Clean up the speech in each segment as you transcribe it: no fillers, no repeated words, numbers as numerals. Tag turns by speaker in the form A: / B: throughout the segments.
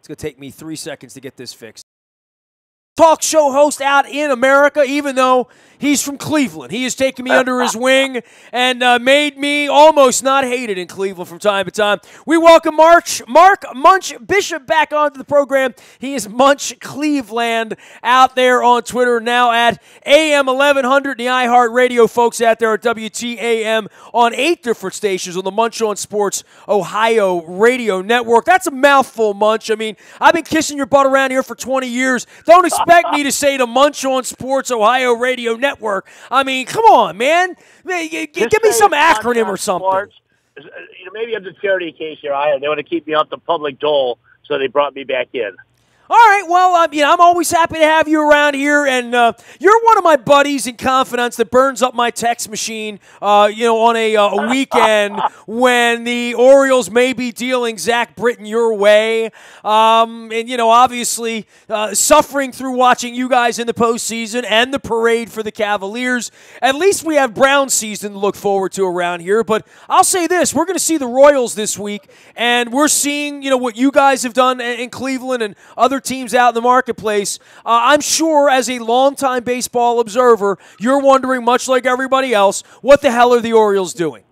A: It's going to take me 3 seconds to get this fixed. Talk show host out in America, even though he's from Cleveland. He has taken me under his wing and made me almost not hated in Cleveland from time to time. We welcome Mark Munch Bishop back onto the program. He is Munch Cleveland out there on Twitter, now at AM 1100. The iHeartRadio folks out there at WTAM on 8 different stations on the Munch on Sports Ohio Radio Network. That's a mouthful, Munch. I mean, I've been kissing your butt around here for 20 years. Don't expect me to say the Munch on Sports Ohio Radio Network. I mean, come on, man. Give me some acronym or something.
B: Sports. Maybe I'm the charity case here. They want to keep me off the public dole, so they brought me back in.
A: All right, well, I'm always happy to have you around here, and you're one of my buddies in confidence that burns up my text machine, on a weekend when the Orioles may be dealing Zach Britton your way, and obviously suffering through watching you guys in the postseason and the parade for the Cavaliers. At least we have Brown season to look forward to around here, but I'll say this, we're going to see the Royals this week, and we're seeing, what you guys have done in Cleveland and other teams out in the marketplace. I'm sure as a longtime baseball observer, you're wondering, much like everybody else, what the hell are the Orioles doing?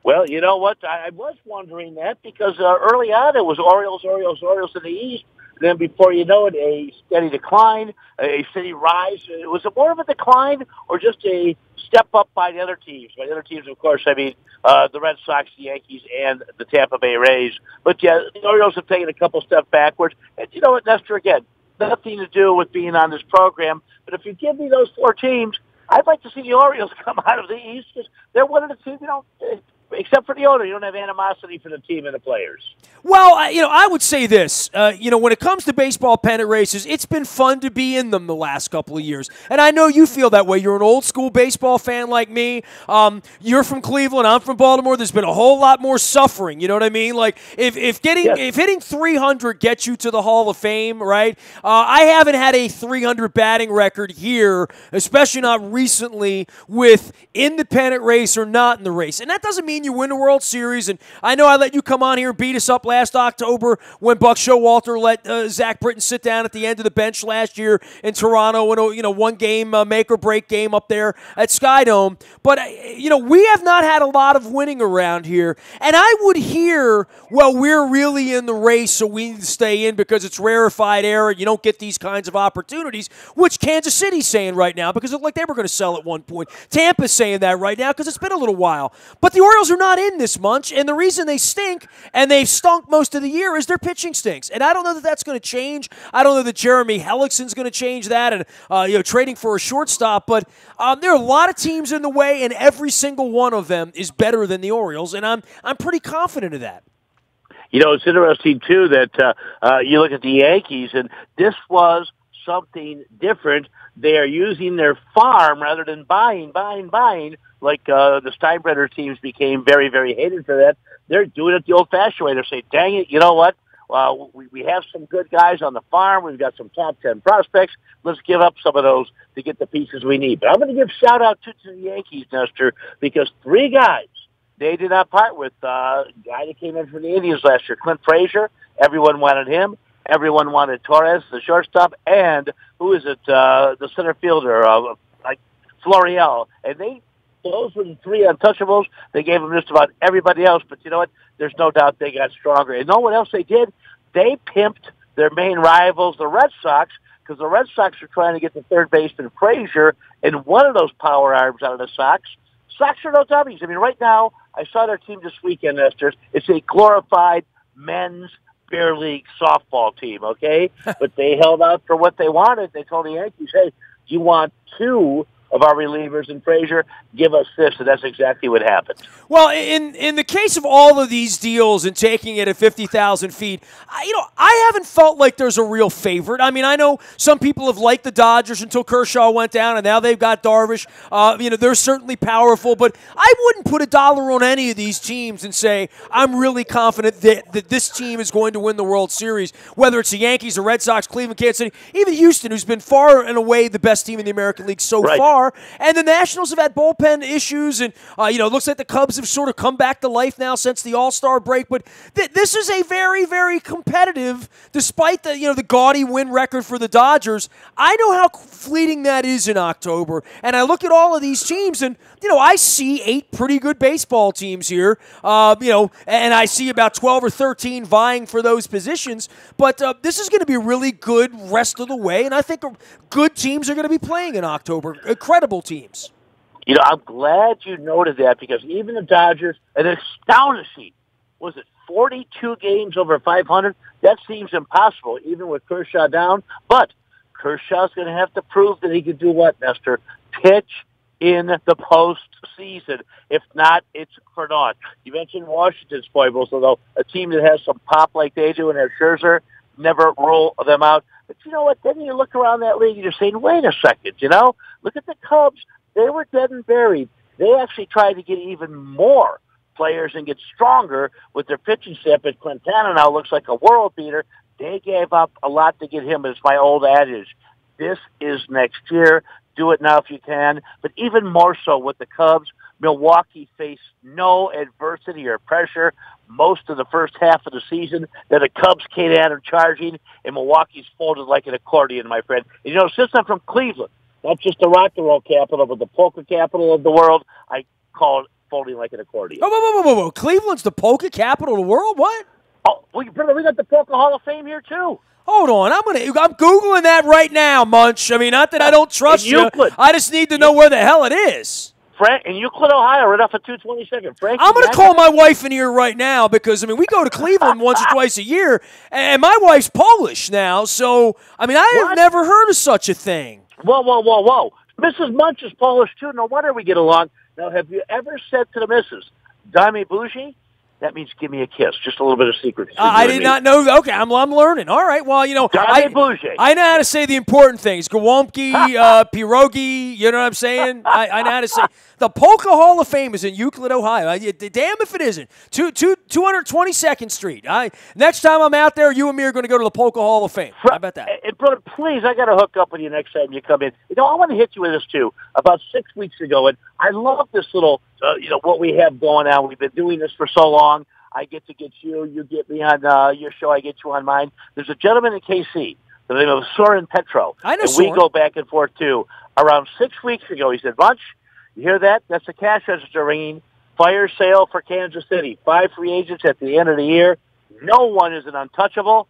B: Well, you know what? I was wondering that because early on it was Orioles in the East. Then before you know it, a steady decline, a steady rise. Was it more of a decline or just a step up by the other teams? By the other teams, of course, I mean the Red Sox, the Yankees, and the Tampa Bay Rays. But, yeah, the Orioles have taken a couple steps backwards. And you know what, Nestor, again, nothing to do with being on this program. But if you give me those 4 teams, I'd like to see the Orioles come out of the East because they're one of the teams, except for the owner, you don't have animosity for the team and the players.
A: Well, I would say this. When it comes to baseball pennant races, it's been fun to be in them the last couple of years. And I know you feel that way. You're an old-school baseball fan like me. You're from Cleveland. I'm from Baltimore. There's been a whole lot more suffering. You know what I mean? Like, if hitting 300 gets you to the Hall of Fame, right? I haven't had a 300 batting record here, especially not recently, with in the pennant race or not in the race. And that doesn't mean you win the World Series, and I know I let you come on here and beat us up last October when Buck Showalter let Zach Britton sit down at the end of the bench last year in Toronto in a one-game make-or-break game up there at Skydome. But, we have not had a lot of winning around here, and I would hear, well, we're really in the race, so we need to stay in because it's rarefied air and you don't get these kinds of opportunities, which Kansas City's saying right now because it looked like they were going to sell at one point. Tampa's saying that right now because it's been a little while. But the Orioles are not in this Munch, and the reason they stink, and they've stunk most of the year, is their pitching stinks. And I don't know that that's going to change. I don't know that Jeremy Hellickson's going to change that and trading for a shortstop. But there are a lot of teams in the way, and every single one of them is better than the Orioles, and I'm pretty confident of that.
B: It's interesting, too, that you look at the Yankees, and this was something different. They are using their farm rather than buying. Like the Steinbrenner teams became very, very hated for that. They're doing it the old-fashioned way. They're saying, dang it, you know what? We have some good guys on the farm. We've got some top 10 prospects. Let's give up some of those to get the pieces we need. But I'm going to give shout-out to the Yankees, Nestor, because 3 guys they did not part with. A guy that came in from the Indians last year, Clint Frazier. Everyone wanted him. Everyone wanted Torres, the shortstop, and who is it? The center fielder, like Florial. And those were the 3 untouchables. They gave them just about everybody else. But you know what? There's no doubt they got stronger. And know what else they did? They pimped their main rivals, the Red Sox, because the Red Sox are trying to get the third baseman Frazier and one of those power arms out of the Sox. Sox are no dummies. I mean, right now, I saw their team this weekend, Nestor. It's a glorified men's beer league softball team, okay? But they held out for what they wanted. They told the Yankees, hey, do you want 2 of our relievers in Frazier? Give us this, and that's exactly what happened.
A: Well, in the case of all of these deals and taking it at 50,000 feet, I haven't felt like there's a real favorite. I mean, I know some people have liked the Dodgers until Kershaw went down, and now they've got Darvish. They're certainly powerful, but I wouldn't put $1 on any of these teams and say, I'm really confident that this team is going to win the World Series, whether it's the Yankees, the Red Sox, Cleveland, Kansas City, even Houston, who's been far and away the best team in the American League so far. are. And the Nationals have had bullpen issues, and it looks like the Cubs have sort of come back to life now since the All-Star break. But this is a very, very competitive, despite the gaudy win record for the Dodgers. I know how fleeting that is in October, and I look at all of these teams, and I see 8 pretty good baseball teams here. And I see about 12 or 13 vying for those positions. But this is going to be really good rest of the way, and I think good teams are going to be playing in October. Incredible teams.
B: I'm glad you noted that, because even the Dodgers, an astonishing, was it 42 games over 500? That seems impossible, even with Kershaw down. But Kershaw's going to have to prove that he can do what, Nestor? Pitch in the postseason. If not, it's for naught. You mentioned Washington's foibles, although a team that has some pop like they do and has Scherzer, never rule them out. But you know what? Then you look around that league and you're saying, wait a second, look at the Cubs. They were dead and buried. They actually tried to get even more players and get stronger with their pitching staff. But Quintana now looks like a world beater. They gave up a lot to get him. It's my old adage. This is next year. Do it now if you can. But even more so with the Cubs, Milwaukee faced no adversity or pressure most of the first half of the season. Then the Cubs came at them charging, and Milwaukee's folded like an accordion, my friend. And, since I'm from Cleveland, not just the rock and roll capital, but the polka capital of the world, I call it folding like an accordion.
A: Whoa. Cleveland's the polka capital of the world? What?
B: Oh, we got the Polka Hall of Fame here, too.
A: Hold on, I'm Googling that right now, Munch. I mean, not that I don't trust you. I just need to know where the hell it is.
B: In Euclid, Ohio, right off of 222nd.
A: I'm going to call my wife in here right now because, we go to Cleveland once or twice a year, and my wife's Polish now, so, I have never heard of such a thing.
B: Whoa. Mrs. Munch is Polish, too. No wonder we get along. Now, have you ever said to the missus, Dame Bougie? That means give me a kiss. Just a little bit of secret.
A: I did not know. Okay, I'm learning. All right. Well, I know how to say the important things. Gołąbki, pierogi. You know what I'm saying? I know how to say. The Polka Hall of Fame is in Euclid, Ohio. Damn if it isn't. 222nd Street. Next time I'm out there, you and me are going to go to the Polka Hall of Fame. How about that?
B: And brother, please, I got to hook up with you next time you come in. I want to hit you with this, too. About 6 weeks ago, and I love this little, what we have going on. We've been doing this for so long. I get to get you. You get me on your show. I get you on mine. There's a gentleman in KC, the name of Soren Petro.
A: I know
B: and
A: Soren.
B: We go back and forth, too. Around 6 weeks ago, he said, Bunch, you hear that? That's the cash register ringing. Fire sale for Kansas City. 5 free agents at the end of the year. No one is an untouchable.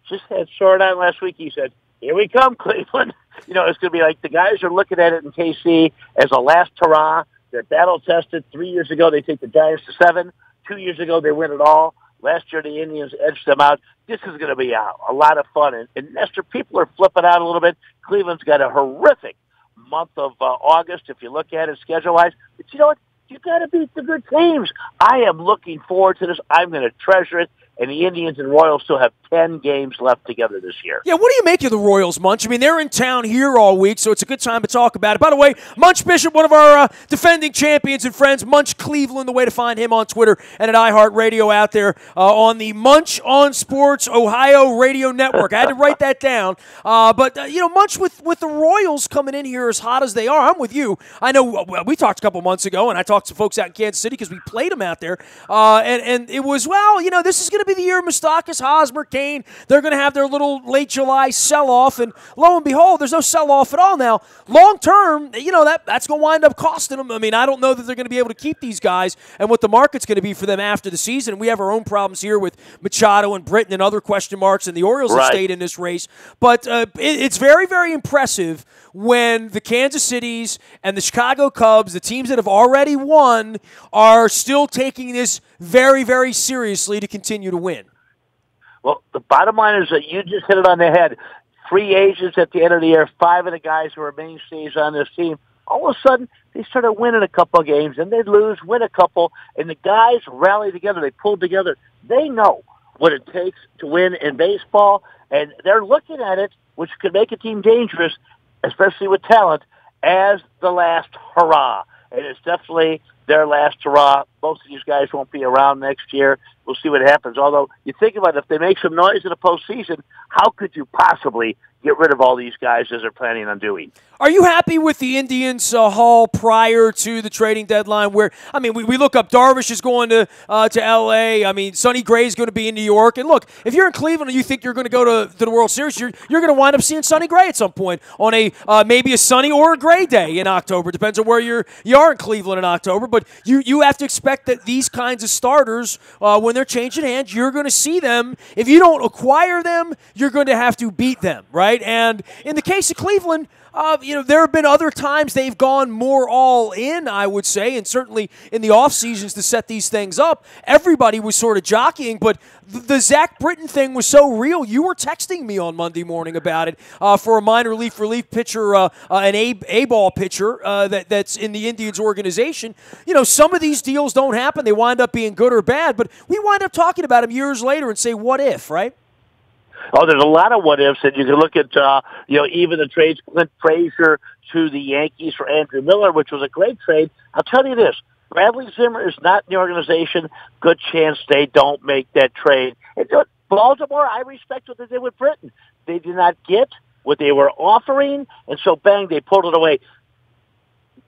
B: Just had Soren on last week. He said, here we come, Cleveland. It's going to be like the guys are looking at it in KC as a last hurrah. They're battle-tested. 3 years ago, they take the Giants to 7. 2 years ago, they win it all. Last year, the Indians edged them out. This is going to be a lot of fun. And Nestor, people are flipping out a little bit. Cleveland's got a horrific month of August, if you look at it schedule-wise. But you know what? You got to beat the good teams. I am looking forward to this. I'm going to treasure it. And the Indians and Royals still have 10 games left together this year.
A: Yeah, what do you make of the Royals, Munch? They're in town here all week, so it's a good time to talk about it. By the way, Munch Bishop, one of our defending champions and friends, Munch Cleveland, the way to find him on Twitter and at iHeartRadio out there on the Munch on Sports Ohio Radio Network. I had to write that down. But Munch, with the Royals coming in here as hot as they are, I'm with you. I know we talked a couple months ago, and I talked to folks out in Kansas City because we played them out there. And it was, this is going to be the year of Moustakas, Hosmer, Kane. They're going to have their little late July sell-off, and lo and behold, there's no sell-off at all now. Long term, that's going to wind up costing them. I don't know that they're going to be able to keep these guys and what the market's going to be for them after the season. We have our own problems here with Machado and Britton and other question marks, and the Orioles have stayed in this race. But it's very, very impressive when the Kansas Cities and the Chicago Cubs, the teams that have already won, are still taking this very, very seriously to continue to win.
B: Well, the bottom line is that you just hit it on the head. Free agents at the end of the year, 5 of the guys who are mainstays on this team, all of a sudden they started winning a couple of games, and they'd lose, win a couple, and the guys rally together. They pulled together. They know what it takes to win in baseball, and they're looking at it, which could make a team dangerous, especially with talent, as the last hurrah. And it's definitely their last hurrah. Most of these guys won't be around next year. We'll see what happens. Although, you think about it, if they make some noise in the postseason, how could you possibly get rid of all these guys as they're planning on doing?
A: Are you happy with the Indians' haul prior to the trading deadline? Where, I mean, we look up Darvish is going to L.A. I mean, Sonny Gray is going to be in New York. And look, if you're in Cleveland and you think you're going to go to the World Series, you're going to wind up seeing Sonny Gray at some point on a maybe a sunny or a gray day in October. Depends on where you are in Cleveland in October. But you have to expect that these kinds of starters, when they're changing hands, you're going to see them. If you don't acquire them, you're going to have to beat them, right? And in the case of Cleveland, there have been other times they've gone more all in, I would say, and certainly in the off seasons to set these things up. Everybody was sort of jockeying, but the Zach Britton thing was so real. You were texting me on Monday morning about it for a minor league relief pitcher, an A-ball pitcher that's in the Indians organization. You know, some of these deals don't happen. They wind up being good or bad, but we wind up talking about them years later and say, what if, right?
B: Oh, there's a lot of what ifs, and you can look at even the trades, Clint Frazier to the Yankees for Andrew Miller, which was a great trade. I'll tell you this: Bradley Zimmer is not in the organization. Good chance they don't make that trade. And Baltimore, I respect what they did with Britton. They did not get what they were offering, and so bang, they pulled it away.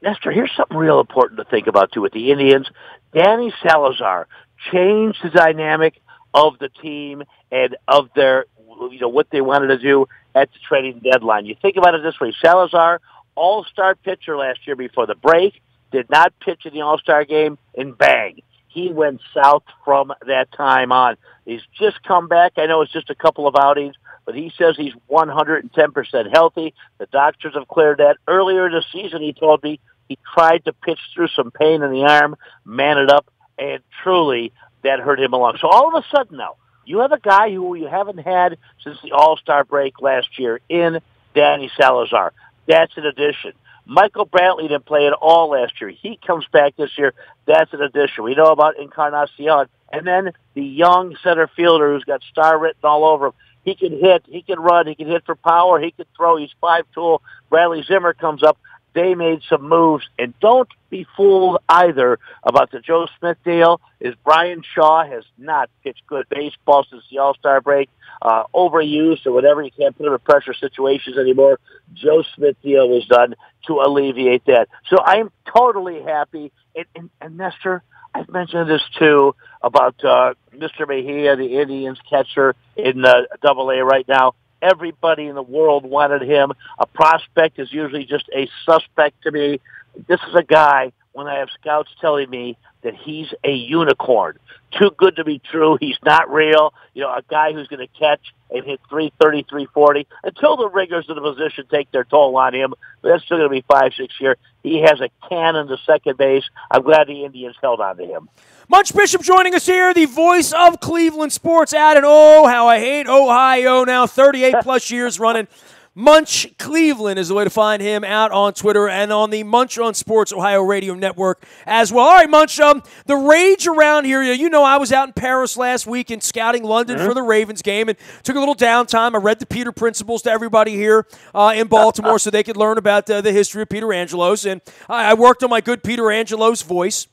B: Nestor, here's something real important to think about too with the Indians. Danny Salazar changed the dynamic of the team and of their, what they wanted to do at the trading deadline. You think about it this way: Salazar, all-star pitcher last year before the break, did not pitch in the all-star game, and bang, he went south from that time on. He's just come back. I know it's just a couple of outings, but he says he's 110% healthy. The doctors have cleared that. Earlier this season, he told me he tried to pitch through some pain in the arm, man it up, and truly that hurt him along. So all of a sudden now, you have a guy who you haven't had since the All-Star break last year in Danny Salazar. That's an addition. Michael Brantley didn't play at all last year. He comes back this year. That's an addition. We know about Encarnacion. And then the young center fielder who's got star written all over him. He can hit. He can run. He can hit for power. He can throw. He's 5-tool. Bradley Zimmer comes up. They made some moves, and don't be fooled either about the Joe Smith deal. Is Brian Shaw has not pitched good baseball since the All-Star break, overused or whatever. You can't put him in pressure situations anymore. Joe Smith deal was done to alleviate that. So I'm totally happy. And Nestor, I've mentioned this too about Mr. Mejia, the Indians catcher in Double-A right now. Everybody in the world wanted him. A prospect is usually just a suspect to me. This is a guy, when I have scouts telling me that he's a unicorn. Too good to be true. He's not real. A guy who's going to catch and hit 330, 340 until the rigors of the position take their toll on him. But that's still going to be 5-6 years. He has a cannon to second base. I'm glad the Indians held on to him.
A: Munch Bishop joining us here, the voice of Cleveland sports at and oh, how I hate Ohio now, 38-plus years running. Munch Cleveland is the way to find him out on Twitter and on the Munch on Sports Ohio Radio Network as well. All right, Munch, the rage around here, I was out in Paris last week and scouting London for the Ravens game and took a little downtime. I read the Peter Principles to everybody here in Baltimore so they could learn about the history of Peter Angelos, and I worked on my good Peter Angelos voice.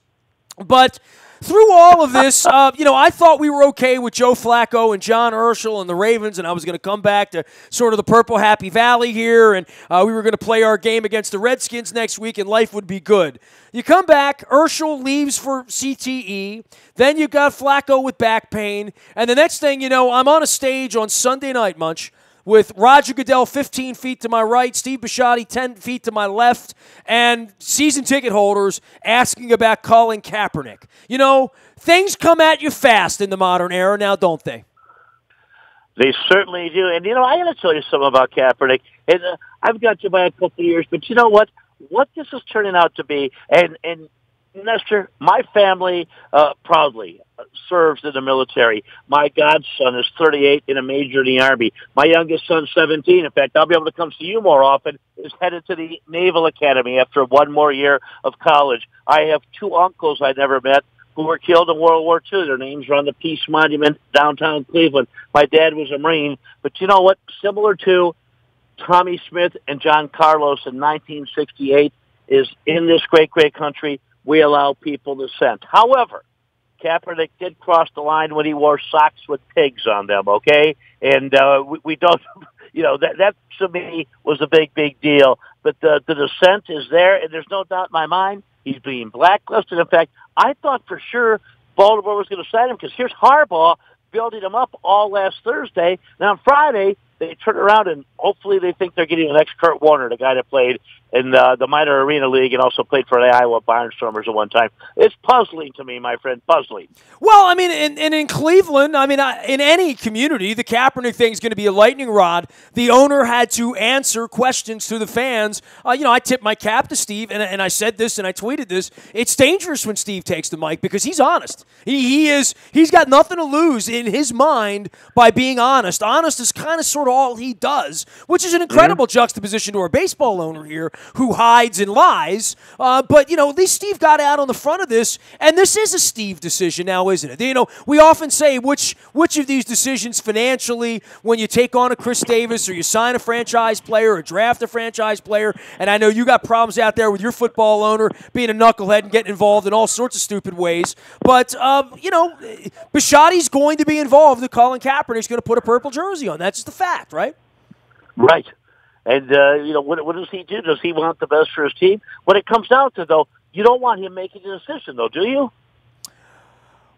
A: But through all of this, I thought we were okay with Joe Flacco and John Urschel and the Ravens, and I was going to come back to sort of the Purple Happy Valley here, and we were going to play our game against the Redskins next week, and life would be good. You come back, Urschel leaves for CTE, then you got Flacco with back pain, and the next thing you know, I'm on a stage on Sunday night, Munch, with Roger Goodell 15 feet to my right, Steve Bisciotti 10 feet to my left, and season ticket holders asking about Colin Kaepernick. Things come at you fast in the modern era now, don't they?
B: They certainly do. And, I got to tell you something about Kaepernick. And I've got you by a couple of years, but you know what? What this is turning out to be, and Nestor, my family proudly serves in the military. My godson is 38 in a major in the Army. My youngest son's 17. In fact, I'll be able to come see you more often, is headed to the Naval Academy after one more year of college. I have two uncles I never met who were killed in World War II. Their names are on the Peace Monument downtown Cleveland. My dad was a Marine. But you know what? Similar to Tommy Smith and John Carlos in 1968 is in this great, great country, we allow people dissent. However, Kaepernick did cross the line when he wore socks with pigs on them, okay? And we don't, that to me was a big, big deal. But the dissent is there, and there's no doubt in my mind he's being blacklisted. In fact, I thought for sure Baltimore was going to sign him because here's Harbaugh building him up all last Thursday. Now on Friday, they turn around and hopefully they think they're getting an ex-Kurt Warner, the guy that played in the minor arena league and also played for the Iowa Barnstormers at one time. It's puzzling to me, my friend, puzzling.
A: Well, I mean, in Cleveland, I mean, in any community, the Kaepernick thing is going to be a lightning rod. The owner had to answer questions to the fans. I tipped my cap to Steve, and I said this and I tweeted this. It's dangerous when Steve takes the mic because he's honest. He's got nothing to lose in his mind by being honest. Honest is kind of sort of all he does, which is an incredible juxtaposition to our baseball owner here, who hides and lies. But, at least Steve got out on the front of this, and this is a Steve decision now, isn't it? We often say which of these decisions financially, when you take on a Chris Davis or you sign a franchise player or draft a franchise player, and I know you got problems out there with your football owner being a knucklehead and getting involved in all sorts of stupid ways. But, Bisciotti's going to be involved and Colin Kaepernick's going to put a purple jersey on. That's just the fact, right?
B: Right. And, what does he do? Does he want the best for his team? When it comes down to, though, you don't want him making the decision, though, do you?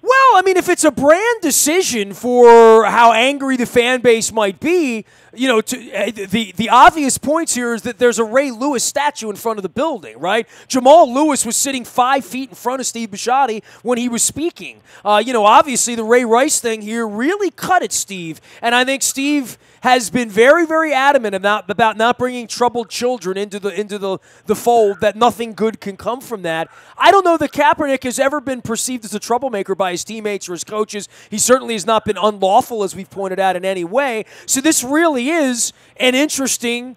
A: Well, I mean, if it's a brand decision for how angry the fan base might be, the obvious points here is that there's a Ray Lewis statue in front of the building, right? Jamal Lewis was sitting 5 feet in front of Steve Bisciotti when he was speaking. Obviously the Ray Rice thing here really cut at Steve, and I think Steve has been very, very adamant about not bringing troubled children into the fold, that nothing good can come from that. I don't know that Kaepernick has ever been perceived as a troublemaker by his teammates or his coaches. He certainly has not been unlawful, as we've pointed out, in any way. So this really is an interesting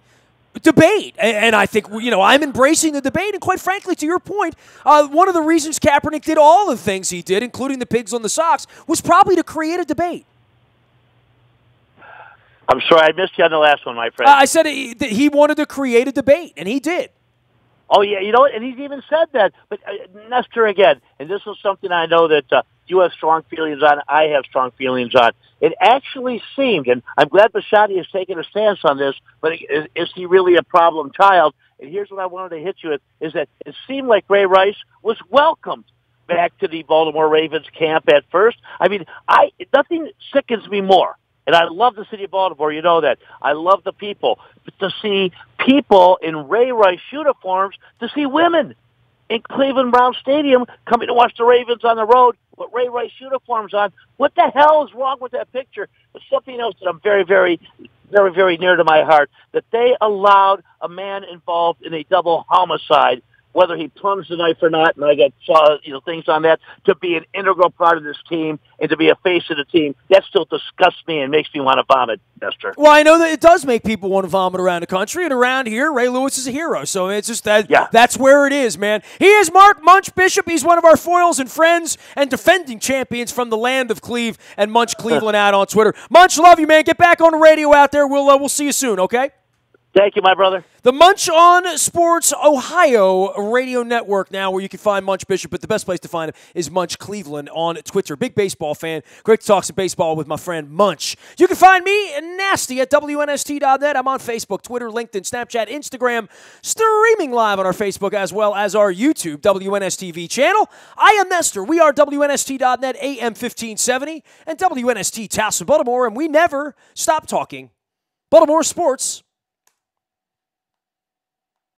A: debate. And I think, I'm embracing the debate. And quite frankly, to your point, one of the reasons Kaepernick did all the things he did, including the pigs on the socks, was probably to create a debate.
B: I'm sorry, I missed you on the last one, my friend.
A: I said he wanted to create a debate, and he did.
B: Oh, yeah, and he's even said that. But, Nestor, again, and this is something I know that you have strong feelings on, I have strong feelings on. It actually seemed, and I'm glad Bisciotti has taken a stance on this, but is he really a problem child? And here's what I wanted to hit you with, is that it seemed like Ray Rice was welcomed back to the Baltimore Ravens camp at first. I mean, nothing sickens me more. And I love the city of Baltimore, you know that. I love the people. But to see people in Ray Rice uniforms, to see women in Cleveland Brown Stadium coming to watch the Ravens on the road with Ray Rice uniforms on, what the hell is wrong with that picture? But something else that I'm very, very, very, very near to my heart, that they allowed a man involved in a double homicide, whether he plunged the knife or not, and I got things on that, to be an integral part of this team and to be a face of the team. That still disgusts me and makes me want to vomit, Nestor.
A: Well, I know that it does make people want to vomit around the country, and around here, Ray Lewis is a hero. So it's just that that's where it is, man. He is Mark Munch Bishop. He's one of our foils and friends and defending champions from the land of Cleve, and Munch Cleveland out on Twitter. Munch, love you, man. Get back on the radio out there. We'll see you soon, okay?
B: Thank you, my brother.
A: The Munch on Sports Ohio radio network now, where you can find Munch Bishop, but the best place to find him is Munch Cleveland on Twitter. Big baseball fan. Great to talk some baseball with my friend Munch. You can find me nasty at WNST.net. I'm on Facebook, Twitter, LinkedIn, Snapchat, Instagram, streaming live on our Facebook as well as our YouTube WNSTV channel. I am Nestor. We are WNST.net, AM 1570, and WNST Tassel, Baltimore, and we never stop talking Baltimore sports.